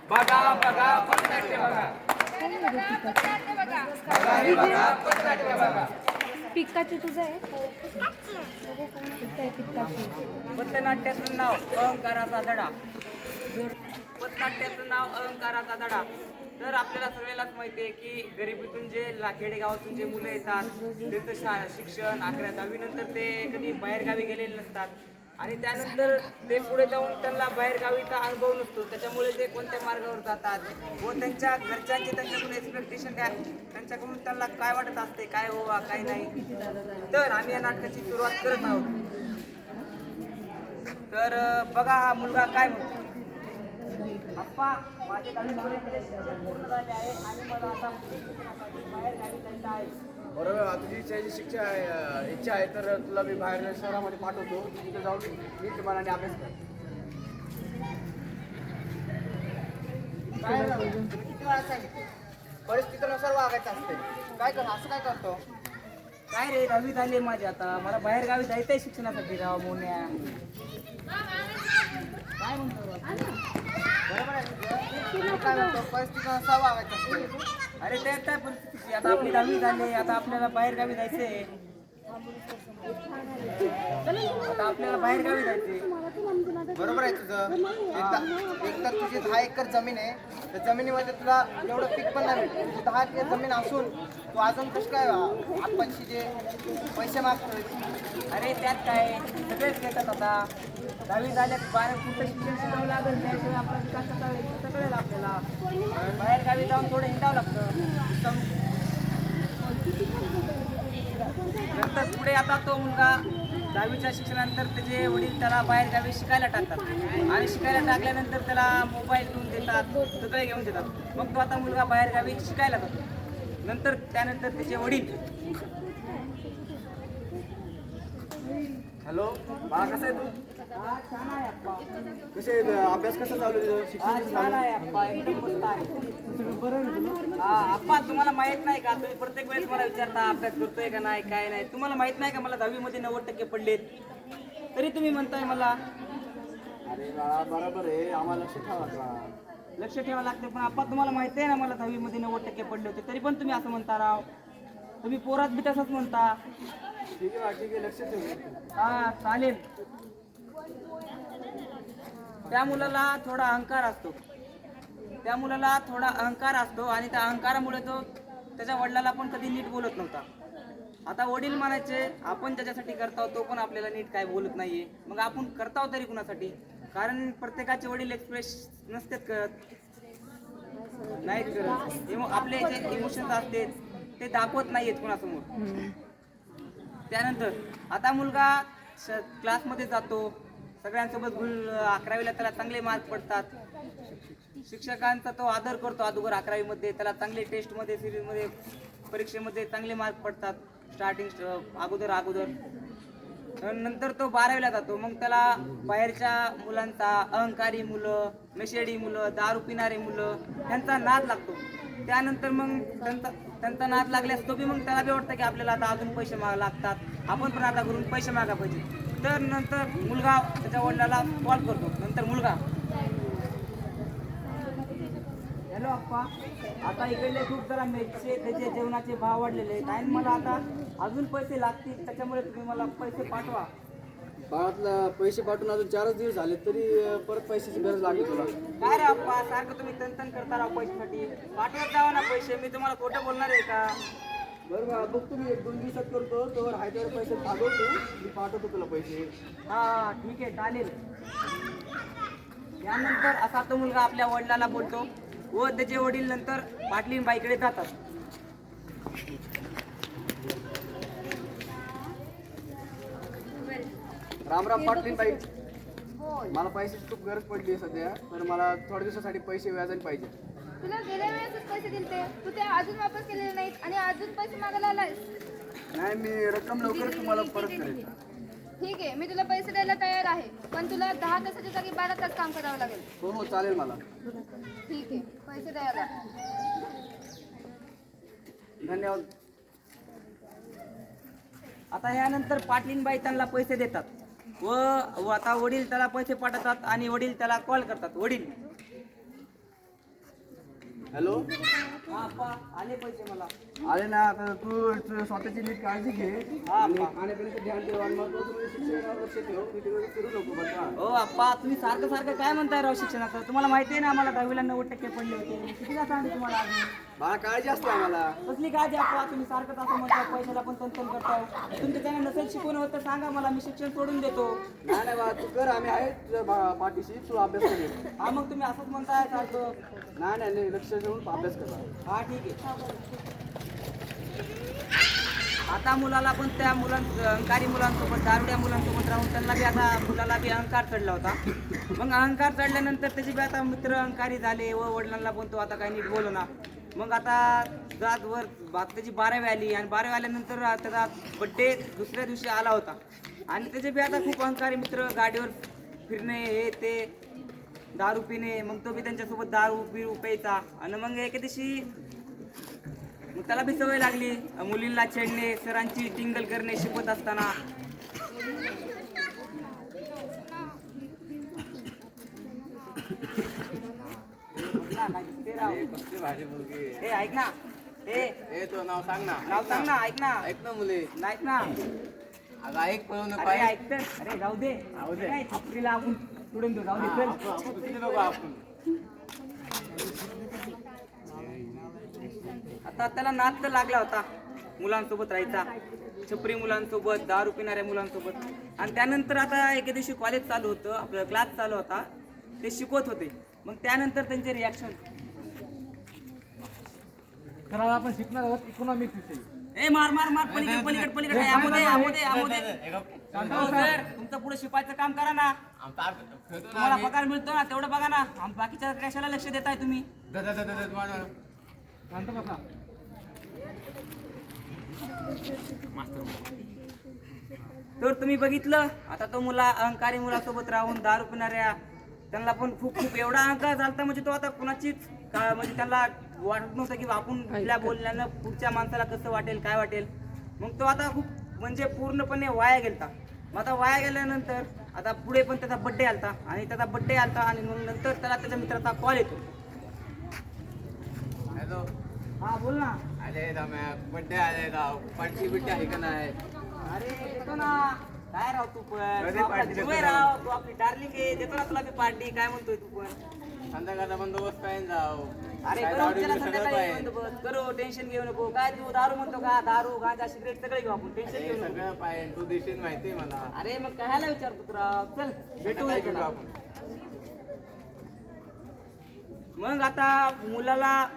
बघा बघा पथनाट्य बघा. बघा रे बघा पथनाट्य बघा. पिकाची तुझं आहे पिकाची. पथनाट्याचं नाव अहंकाराचा धडा. पथनाट्याचं नाव अहंकाराचा धडा. तर आपल्याला सगळ्यालाच माहिती आहे की गरिबीतून जे खेडेगावातून जे मुलं येतात त्यांचं शिक्षण 11वी 10वी नंतर ते कधी बाहेरगावी गेलेले नसतात आणि त्यानंतर ते पुढे जाऊन त्यांना बाहेरगावीचा अनुभव नसतो. त्याच्यामुळे ते कोणत्या मार्गावर जातात व त्यांच्या घरच्यांचे त्यांच्याकडून एक्सपेक्टेशन काय, त्यांच्याकडून त्यांना काय वाटत असते, काय व्हावा काय नाही. तर आम्ही या नाटकाची सुरुवात करत आहोत. तर बघा हा मुलगा काय म्हणतो. अप्पा, माझे 10वीपर्यंत शिक्षण पूर्ण झाले आहे आणि मला आता बाहेर गावी जायचं आहे. बरोबर, तुझी इच्छा आहे तर तुला मी बाहेर शहरामध्ये पाठवतो. तिथे जाऊन नीट मनाने अभ्यास कर. काय झालं? तुम्ही किती वेळा सांगितलं? परिस्थितीनुसार वागायचं असते. काय कर असं काय करतो? काय रे, 10वी झाली माझी आता, मला बाहेर गावी जायचंय शिक्षणासाठी. राव मोन्या काय म्हणतो? बरोबर आहे तुझं. काय म्हणतो? परिस्थितीनुसार वागायचं असते. अरे त्यात काय परिस्थिती, आता आपली 10वी झाली, आता आपल्याला बाहेर गावी जायचंय. आता आपल्याला बाहेर गावी जायचंय. बरोबर आहे तुझं. एकदा तुझी 10 एकर जमीन आहे, त्या जमिनीमध्ये तुला एवढं पीक पण नाही भेटत. तुझी 10 एकर जमीन असून तू अजून कसं काय आपणशी जे पैसे मागतोय? अरे त्यात काय सगळेच घेतात. आता 10वी झाल्या 12 कुठं शिक्षण शिकावं लागेल, त्याशिवाय आपला विकास कसा होईल कसं कळेल आपल्याला. बाहेर गावी जाऊन थोडं हिंडावं लागतं. नंतर पुढे आता तो मुलगा 10वीच्या शिक्षणानंतर त्याचे वडील त्याला बाहेर गावी शिकायला टाकतात आणि शिकायला टाकल्यानंतर त्याला मोबाईल घेऊन देतात, सगळे घेऊन देतात. मग तो आता मुलगा बाहेर गावी शिकायला जातो. नंतर त्यानंतर त्याचे वडील. हॅलो बाळा, कसं आहे तू? छान आहे अप्पा. कसे अभ्यास कसा चालू आहे तुझं? शिक्षण छान आहे अप्पा, एकदम मस्त आहे. अप्पा, तुम्हाला माहित नाही का, तुम्ही प्रत्येक वेळेस मला विचारता अभ्यास करतोय का नाही, काय नाही. तुम्हाला माहित नाही का मला 10वी मध्ये 90% पडलेत, तरी तुम्ही म्हणताय मला. अरे बाळा, बरोबर आहे, आम्हाला लक्ष ठेवा लागला. लक्ष ठेवावं लागते. पण अप्पा तुम्हाला माहिती आहे ना मला 10वी मध्ये 90% पडले होते, तरी पण तुम्ही असं म्हणता. राव तुम्ही पोरात बी तसंच म्हणता. ठीक आहे, लक्ष ठेव. हा चालेल. त्या मुलाला थोडा अहंकार असतो. त्या मुलाला थोडा अहंकार असतो आणि त्या अहंकारामुळे तो त्याच्या वडिलाला पण कधी नीट बोलत नव्हता. आता वडील म्हणायचे आपण ज्याच्यासाठी करताव तो पण आपल्याला नीट काय बोलत नाहीये, मग आपण करताव तरी कुणासाठी? कारण प्रत्येकाचे वडील एक्सप्रेस नसतात करत, नाहीत करत. आपले जे इमोशन्स असते ते दाखवत नाहीयेत कुणासमोर. त्यानंतर आता मुलगा क्लासमध्ये जातो, सगळ्यांसोबत 11वीला त्याला चांगले मार्क पडतात. शिक्षकांचा तो आदर करतो. अगोदर 11वी मध्ये त्याला चांगले टेस्टमध्ये, सिरीजमध्ये, परीक्षेमध्ये चांगले मार्क पडतात. स्टार्टिंग अगोदर नंतर तो 12वीला जातो. मग त्याला बाहेरच्या मुलांचा, अहंकारी मुलं, नशेडी मुलं, दारू पिणारे मुलं त्यांचा नाद लागतो. त्यानंतर मग त्यांचा नाद लागल्यास तो बी मग त्याला बी वाटतं की आपल्याला आता अजून पैसे लागतात, आपण पण आता घरून पैसे मागा पाहिजे. तर नंतर मुलगा त्याच्या वडिलाला कॉल करतो. नंतर मुलगा, हॅलो अप्पा, आता इकडले खूप जरा मिरचे त्याचे जेवणाचे भाव वाढलेले आहेत आणि मला आता अजून पैसे लागतील, त्याच्यामुळे तुम्ही मला पैसे पाठवा. बाळातला पैसे पाठवून अजून 4च दिवस झाले तरी परत पैशाची गरज लागली तुला. काय रे अप्पा, सारखं तुम्ही तन करता राव पैशासाठी. पाठवत जावा ना पैसे, मी तुम्हाला खोटं बोलणार आहे का? बरं बाळा, बघतो मी 1-2 दिवसात करतो. तोवर आहे तेवढे पैसे भागवतो, मी पाठवतो तुला पैसे. हा ठीक आहे, चालेल. यानंतर असा तो मुलगा आपल्या वडिलाला बोलतो व त्याचे वडील नंतर पाटलीन बाईकडे जातात. राम पाटलीन बाई, मला पैशाची खूप गरज पडली आहे सध्या, तर मला थोड्या दिवसासाठी पैसे व्याजाने पाहिजे. तुला गेल्या वेळेसच पैसे दिलते, तू ते अजून वापस केलेले नाहीत आणि अजून पैसे मागायला आलायस. नाही, मी रक्कम लवकरच तुम्हाला परत करेन. ठीक आहे, मी तुला पैसे द्यायला तयार आहे, पण तुला 10 तासाच्या जागी 12 तास काम करावं लागेल. हो चालेल मला. ठीक आहे, पैसे द्यायला. धन्यवाद. आता यानंतर पाटलीनबाई त्यांना पैसे देतात व आता वडील त्याला पैसे पाठवतात आणि वडील त्याला कॉल करतात. वडील हॅलो हा आप्पा आले पैसे मला. अरे ना आता तू स्वतःची नीट काळजी घे हा आणि आप्पा. खाण्यापिण्याचं ध्यान ठेव आणि महत्त्वाचं शिक्षणावर लक्ष ठेव. तू तिकडे फिरू नको बरं का. हो आप्पा तुम्ही सारखं सारखं काय म्हणताय राव शिक्षणाचं? तुम्हाला माहिती आहे ना आम्हाला 10वीला 90% पडले होते. किती का सांगू तुम्हाला अजून? बाळा काळजी असते आम्हाला. कसली काळजी आप्पा? तुम्ही सारखंच असं म्हणताय पैशाला पण तंतन करताय. तुमच्या त्यांना नसेल शिकवणं होतं सांगा मला, मी शिक्षण सोडून देतो. नाही नाही बाळा तू कर, आम्ही आहे तुझ्या पाठीशी. तू अभ्यास कर. हा मग तुम्ही असंच म्हणताय सारखं. नाही नाही नाही, लक्ष देऊन अभ्यास कर बाळा. हा ठीक आहे. आता मुलाला पण त्या अहंकारी मुलांसोबत दारुड्या मुलांसोबत राहून त्यांना बी आता मुलाला बी अहंकार चढला होता. मग अहंकार चढल्यानंतर त्याचे बी आता मित्र अहंकारी झाले व वडिलांना पण तो आता काही नीट बोलना. मग आता जात वर त्याची 12वी आली आणि 12वी आल्यानंतर त्याचा बड्डे दुसऱ्या दिवशी आला होता आणि त्याचे बी आता खूप अहंकारी मित्र, गाडीवर फिरणे हे ते, दारू पिणे. मग तो बी त्यांच्यासोबत दारू बिरू प्यायचा आणि मग एके दिवशी मग त्याला बी सवय लागली मुलींना छेडणे, सरांची टिंगल करणे शिकवत असताना. कसली भारी मुलगी. हे ऐक ना, हे ए तो नाव सांग ना. नाव सांग ना, ऐक ना, ऐक ना मुली. ऐक ना. अगं ऐक पळू नको. अरे ऐक तर, अरे जाऊ दे, काय छपरीला आपण सोडून देऊ, जाऊ दे चल. नको आपण. आता त्याला नाद तर लागला होता मुलांसोबत राहायचा, छपरी मुलांसोबत, दारू पिणाऱ्या मुलांसोबत. आणि त्यानंतर आता एके दिवशी कॉलेज चालू होतं, आपलं क्लास चालू होता, ते शिकवत होते. मग त्यानंतर त्यांचे रिॲक्शन, तर आज आपण शिकणार आहोत इकॉनॉमिक्स विषयी. ए मार मार मार, पलीकडे पलीकडे पलीकडे, आमोदे आमोदे आमोदे. हो सर, तुमचं पुढे शिपायचं काम करा ना, तुम्हाला पगार मिळतो ना तेवढं बघा ना. बाकीच्या कशाला लक्ष देताय तुम्ही? शांत बसा. तर तुम्ही बघितलं आता तो मुला अहंकारी मुलासोबत राहून दारू पिणाऱ्या त्यांना पण खूप खूप एवढा अहंकार झाला म्हणजे तो आता कुणाचीच म्हणजे त्यांना वाटत नव्हतं की आपण आपल्या बोलण्यानं पुढच्या माणसाला कसं वाटेल काय वाटेल. मग तो आता खूप म्हणजे पूर्णपणे वाया गेलता. मग आता वाया गेल्यानंतर आता पुढे पण त्याचा बड्डे आलता आणि त्याचा बड्डे आलता आणि मग नंतर त्याला त्याच्या मित्राचा कॉल येतो. हॅलो. हा बोल ना. अरे रम्या बड्डे आले राव. पार्टी बिट्टी आहे का नाही? अरे देतो ना, काय राव तू पण अरे तू आपला पार्टी जीव देतो आहे ना. राव, तू आपली डार्लिंग आहे, देतो ना तुला मी पार्टी. काय म्हणतोय तू पण? संध्याकाळचा बंदोबस्त पाहिजे जाऊ. अरे काय करू दारू त्याला बिरू सगळं संध्याकाळी पाहिजे. बंदोबस्त करू, टेन्शन घेऊ नको. काय तू दारू म्हणतो का? दारू गांजा सिगरेट सगळे घेऊ आपण, टेन्शन अरे घेऊ नको. सगळं पाहिजे. तू देशील माहिती आहे मला. अरे मग कशाला विचारतो तुला? चल भेटू काय करू त्याला. आपण? मग आता मुलाला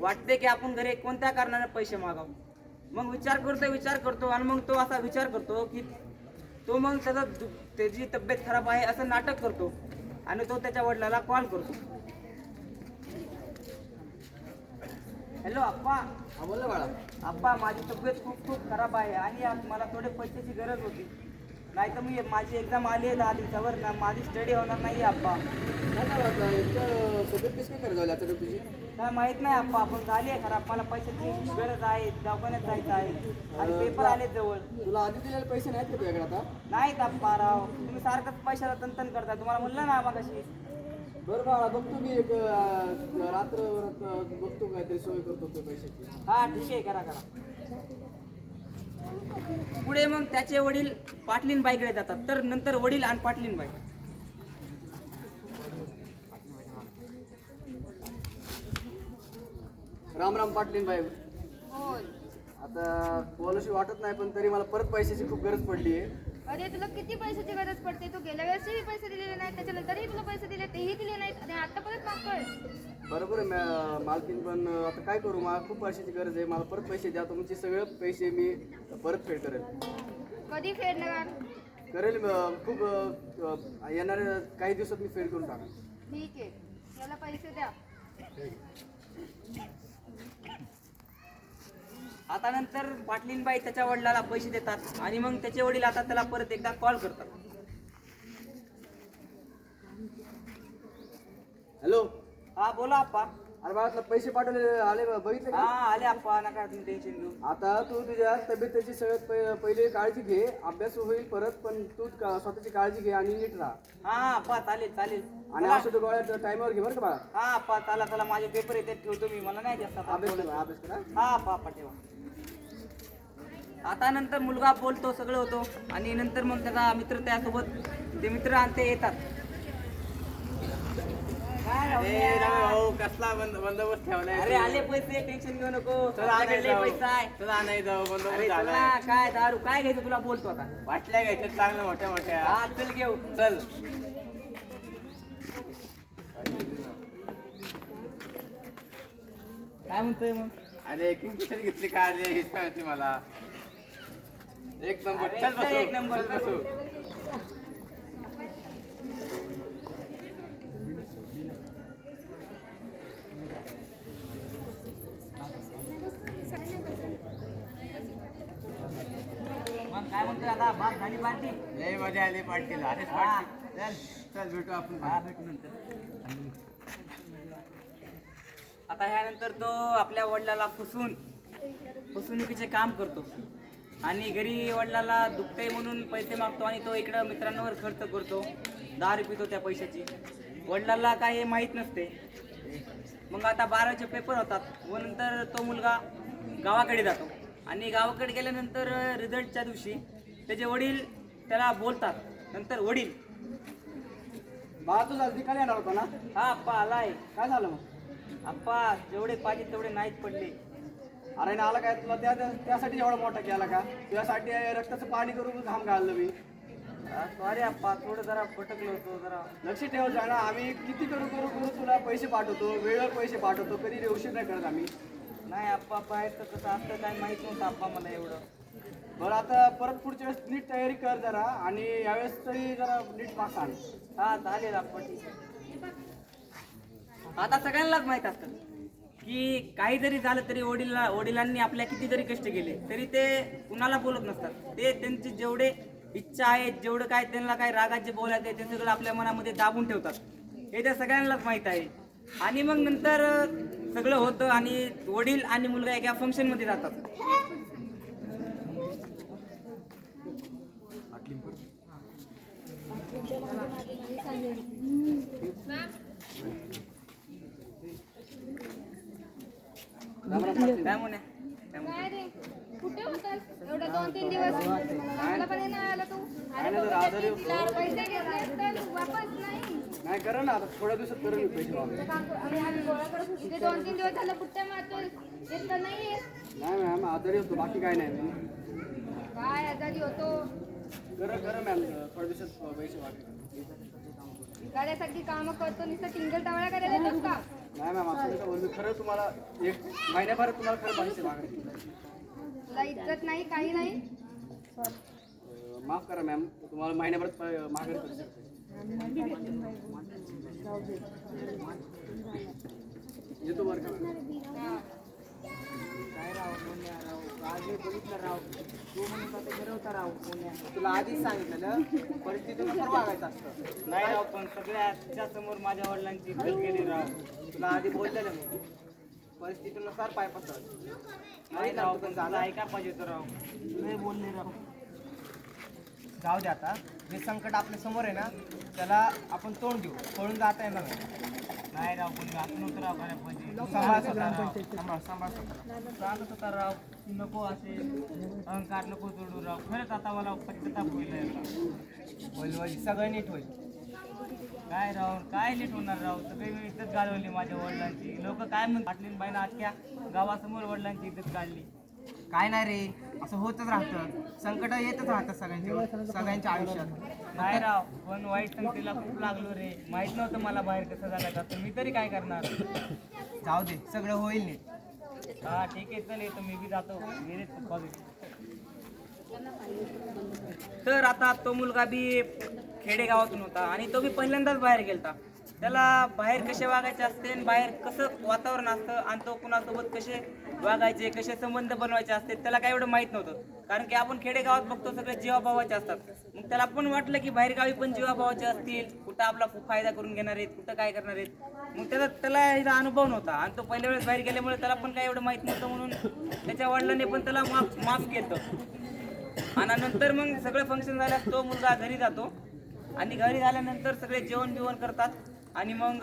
वाटते की आपण घरी कोणत्या कारणाने पैसे मागावं. मग विचार करतो आणि मग तो असा विचार करतो की तो मग त्याची तब्येत खराब आहे असं नाटक करतो आणि तो त्याच्या वडिलाला कॉल करतो. हॅलो आप्पा. हा बोल ना बाळा. आप्पा माझी तब्येत खूप खूप खराब आहे आणि आज मला थोडे पैशाची गरज होती. नाही तर मी माझी एक्झाम आली आहे 10 दिवसावर ना, माझी स्टडी होणार नाही आप्पा. काय झालं तब्येत कशी काय करायला आता तुझी? काय माहित नाही आप्पा, आपण झाली आहे खराब. मला पैशाची गरज आहे, दवाखान्यात जायचं आहे आणि पेपर आले जवळ. तुला आधी दिलेले पैसे नाहीत का तुझ्याकडे आता? नाहीत आप्पा राव, तुम्ही सारखंच पैशाला तंतन करताय. तुम्हाला म्हणलं ना मगाशी. बरं बाळा बघतो मी एक रात्रभरात बघतो काहीतरी सोय करतो ते पैशाची. हा ठीक आहे, करा करा. पुढे मग त्याचे वडील पाटलीनबाईकडे जातात. तर नंतर वडील आणि पाटलीनबाई. राम राम पाटलीनबाई. बोल. आता बोलाशी वाटत नाही पण तरी मला परत पैशाची खूप गरज पडली आहे. अरे तुला किती पैशाची गरज पडते? तू गेल्या वेळेसही पैसे दिलेले नाहीत, त्याच्यानंतरही तुला पैसे दिले तेही दिले नाहीत आणि आता परत मागतोय. बरोबर आहे मालकीन, पण आता काय करू, मला खूप पैशाची गरज आहे. मला परत पैसे द्या, तुमचे सगळे पैसे मी परत फेड करेल. कधी फेडणार? करेल खूप येणाऱ्या काही दिवसात मी फेड करून टाकेल. ठीक आहे, याला पैसे द्या. आता नंतर पाटलीनबाई त्याच्या वडिलाला पैसे देतात आणि मग त्याचे वडील आता त्याला परत एकदा कॉल करतात. हॅलो. हा बोला आप्पा. अरे बाळा पैसे पाठवले आले बघितले हा का? आले आप्पा, नका तुम्ही टेन्शन घेऊ. आता तू तुझ्या तब्येतीची सगळ्यात पहिले काळजी घे. अभ्यास होईल परत, पण तू स्वतःची काळजी घे आणि नीट राहा. हा आप्पा चालेल चालेल. आणि औषध गोळ्या टाइमवर घे बरं का बाळा. हा आप्पा चला चला, माझे पेपर येते ठेवतो मी, मला नाही जास्त आता अभ्यास बोलायचं. कर, अभ्यास करा. हा आप्पा आप्पा ठेवा. आता नंतर मुलगा बोलतो, सगळं होतो आणि नंतर मग त्याचा मित्र त्यासोबत, ते मित्र आणि ते येतात. काय राव? कसला बंदोबस्त ठेवलाय? अरे आले पैसे, टेन्शन घेऊ नको. चला, आणायला माझ्याकडे जाऊ. पैसा आहे. चला नाही जाऊ, अरे बंदोबस्त चला, झालाय. काय दारू काय घ्यायचं तुला बोलतो आता. वाटल्या घ्यायच्या चांगल्या मोठ्या मोठ्या. हा चल घेऊ. चल. काय म्हणतोय मग? अरे किंचित घेतली काळजी हीच कळते मला. एक नंबर. अरे, चल चल, बसू. एक नंबर. चल बसू. मग काय म्हणतोय आता, बाप झाली पार्टी? लय मजा आली पार्टीला. अरेच हा. पार्टी. चल चल भेटू आपण. हा भेटू नंतर. आता ह्यानंतर तो आपल्या वडिलाला फसवणुकीचे काम करतो आणि घरी वडिलाला दुखतंय म्हणून पैसे मागतो आणि तो इकडं मित्रांवर खर्च करतो, दारू पितो त्या पैशाची. वडिलाला काय हे माहीत नसते. मग आता 12चे पेपर होतात व नंतर तो मुलगा गावाकडे जातो आणि गावाकडे गेल्यानंतर रिझल्टच्या दिवशी त्याचे वडील त्याला बोलतात. नंतर वडील, बाळा तू जल्दी काय येणार होता ना? हा आप्पा आलाय. काय झालं मग? आप्पा जेवढे पाहिजे तेवढे नाहीत पडले. अरे ना आला काय तुला त्यासाठी एवढा मोठा केला का? तुझ्यासाठी रक्ताचं पाणी करून घाम घाललं मी. सॉरी आप्पा, थोडं जरा भटकलो होतो जरा. लक्ष ठेव जा ना. आम्ही किती करू करू करू तुला पैसे पाठवतो, वेळेवर पैसे पाठवतो, कधी उशीर नाही करत आम्ही. नाही आप्पा, बाहेरचं कसं असतं काय माहित नव्हतं आप्पा मला एवढं. बरं आता परत पुढच्या वेळेस नीट तयारी कर जरा आणि यावेळेस तरी जरा नीट मार्क्स आण. हा चालेल आप्पा, ठीक आहे. आता सगळ्यांनाच माहित असतं की काही जरी झालं तरी वडिलांनी आपल्या किती जरी कष्ट केले तरी ते कुणाला बोलत नसतात. ते त्यांची जेवढे इच्छा आहे, जेवढं काय त्यांना काय रागात जे बोलायचं आहे ते सगळं आपल्या मनामध्ये दाबून ठेवतात. हे त्या सगळ्यांनाच माहीत आहे. आणि मग नंतर सगळं होतं आणि वडील आणि मुलगा एका फंक्शनमध्ये जातात. काय म्हणे? काय रे, कुठे होतास एवढं 2-3 दिवस? आम्हाला पण नाही आला तू. अरे नाही, बाबा, आजारी होतो. पैसे घेतले तर वापस नाही. नाही करा ना, आता थोड्या दिवसात करेल मी पैसे वापस. आम्ही गोळा करत होतो. इथे 2-3 दिवस झालं बुट्ट्या मारतोय, येत तर नाहीये. नाही मॅम, आजारी होतो, बाकी काय नाही. काय आजारी होतो? करा मॅम, थोड्या दिवसात पैसे वापस. गाड्यासाठी कामं करतो, नुसतं टिंगल टावळ्या करायला येतात का? नाही मॅम, असं नका बोलू. खरं तुम्हाला एक महिन्याभरात तुम्हाला खरं पैसे मागायचे. तुला इज्जत नाही, काही नाही. माफ करा मॅम, तुम्हाला महिन्याभरात माघारी करू शकतो. येतो बरं का मॅम. काय राव कोण्या राव, आज मी बघितलं राव, तू म्हणत होता ठरवता राव कोण्या. तुला आधीच सांगितलं परिस्थितीनुसार वागायचं असतं. नाही राव, पण सगळ्याच्या समोर माझ्या वडिलांची इज्जत केली राव. तुला आधी बोललेलं मी, परिस्थितीनुसार पाय पसरत. नाही राव, पण झालं ऐका पाहिजे होतं राव. नाही बोलले राव. जाऊ दे आता, जे संकट आपल्या समोर आहे ना त्याला आपण तोंड देऊ, पळून जाता येणार नाही. नाही राव, पण मी असं नव्हतं राव करायला पाहिजे. सांभाळ स्वतःला. सांभाळ स्वतःला. सांगत होता राव की नको असे अहंकार नको जोडू राव. खरंच आता मला पश्चाताप होईल. होईल सगळं नीट होईल. काय राव, काय नीट होणार राव. सगळी मी इज्जत घालवली माझ्या वडिलांची. लोक काय म्हणतात, पाटलीन बाईनं अख्ख्या गावासमोर वडिलांची इज्जत काढली. काय नाही रे, असं होतच राहतं. संकट येतच राहतं सगळ्यांच्या आयुष्यात. नाही राव, पण वाईट संगतीला खूप लागलो रे. माहित नव्हतं मला बाहेर कसं झालं का, तर मी तरी काय करणार. जाऊ दे, सगळं होईल नीट. हा ठीक आहे, चल येतो मी बी जातो. तर आता तो मुलगा बी खेडेगावातून होता आणि तो बी पहिल्यांदाच बाहेर गेलता. त्याला बाहेर कसे वागायचे असते आणि बाहेर कसं वातावरण असतं आणि तो कुणासोबत कसे वागायचे कसे संबंध बनवायचे असते त्याला काय एवढं माहीत नव्हतं. कारण की आपण खेडेगावात बघतो सगळे जीवाभावाचे असतात. मग त्याला पण वाटलं की बाहेरगावी पण जीवाभावाचे असतील, कुठं आपला खूप फायदा करून घेणार आहेत, कुठं काय करणार आहेत. मग त्याला ह्याचा अनुभव नव्हता आणि तो पहिल्या वेळेस बाहेर गेल्यामुळे त्याला पण काय एवढं माहीत नव्हतं. म्हणून त्याच्या वडिलांनी पण त्याला माफ केलं. आणि नंतर मग सगळं फंक्शन झाल्यास तो मुलगा घरी जातो आणि घरी झाल्यानंतर सगळे जेवण बिवण करतात आणि मग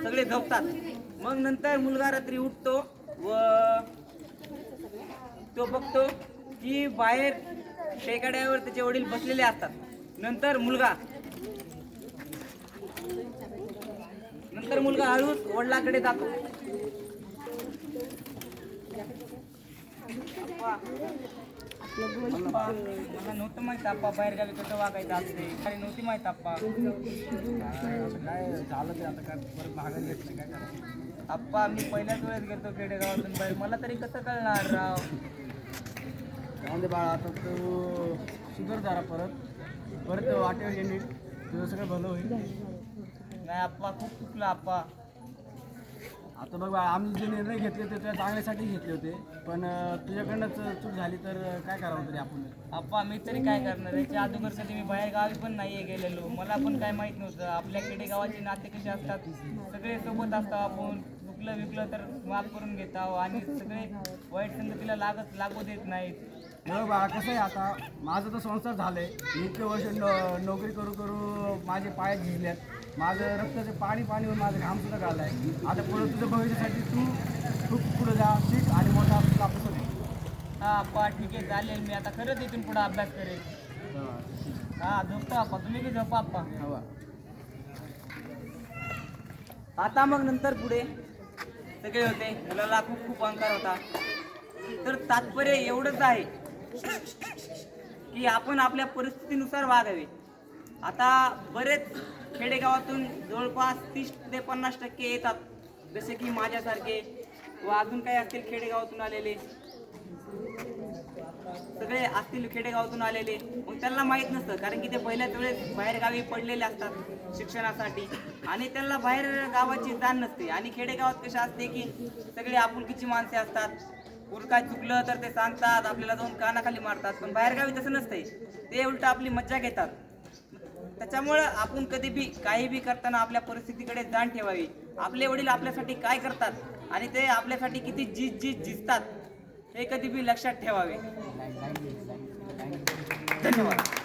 सगळे झोपतात. मग नंतर मुलगा रात्री उठतो व तो बघतो की बाहेर टेकड्यावर त्याचे वडील बसलेले असतात. नंतर मुलगा हळूच वडिलाकडे जातो. मला नव्हतं माहित आप्पा बाहेरगावी कसं वागायचं असते, अरे नव्हती माहित आप्पा. काय झालं ते आता काय परत भागायला घेतलं काय करायचं. आप्पा मी पहिल्याच वेळेस गेलो खेडेगावातून बाहेर, मला तरी कसं कळणार राव. जाऊन बाळा आता तू सुधर जरा परत वाटेवर ये नीट, तुझं सगळं भलं होईल. नाही आप्पा खूप चुकलं आप्पा. आता बघ बाळा, आम्ही जे निर्णय घेतले ते तुझ्या चांगल्यासाठी घेतले होते, पण तुझ्याकडनंच चूक झाली तर काय करावं तरी आपण. आप्पा मी तरी काय करणार, याच्या अगोदर कधी मी बाहेर गावी पण नाहीये गेलेलो, मला पण काय माहित नव्हतं. आपल्या खेडेगावाचे नाते कसे असतात, सगळे सोबत असतो. आपण चुकलं विकलं तर माफ करून घेतो आणि सगळे वाईट संगतीला लागू देत नाहीत. बघ बाळा, कसं आहे आता माझं तर संसार झालंय, मी इतके वर्ष नोकरी करू माझे पाय झिजल्यात, माझं रक्ताचे पाणी होऊन माझं घाम सुद्धा काढलाय. आता पुढे तुझ्या भविष्यासाठी तू पुढे जा, शिक आणि मोठा कापूस होईल. हा आप्पा ठीक आहे चालेल, मी आता खरंच इथून पुढे अभ्यास करेल. हा झोपतो आप्पा, तुम्ही बी झोपा आप्पा. हवा आता मग नंतर पुढे सगळे होते, मुलाला खूप अहंकार होता. तर तात्पर्य एवढंच आहे की आपण आपल्या परिस्थितीनुसार वागावे. आता बरेच खेडेगावातून जवळपास 30 ते 50% येतात, जसे की माझ्यासारखे व अजून काही असतील खेडेगावातून आलेले, सगळे असतील खेडेगावातून आलेले. मग त्यांना माहीत नसतं, कारण की ते पहिल्याच वेळेस बाहेरगावी पडलेले असतात शिक्षणासाठी आणि त्यांना बाहेर गावाची जाण नसते. आणि खेडेगावात कशा असते की सगळे आपुलकीची माणसे असतात, कुठं काय चुकलं तर ते सांगतात, आपल्याला जाऊन कानाखाली मारतात. पण बाहेरगावी तसं नसतंय, ते उलट आपली मज्जा घेतात. त्याच्यामुळं आपण कधी बी काही बी करताना आपल्या परिस्थितीकडे जाण ठेवावी. आपले वडील आपल्यासाठी काय करतात आणि ते आपल्यासाठी किती झिजतात हे कधी बी लक्षात ठेवावे. धन्यवाद.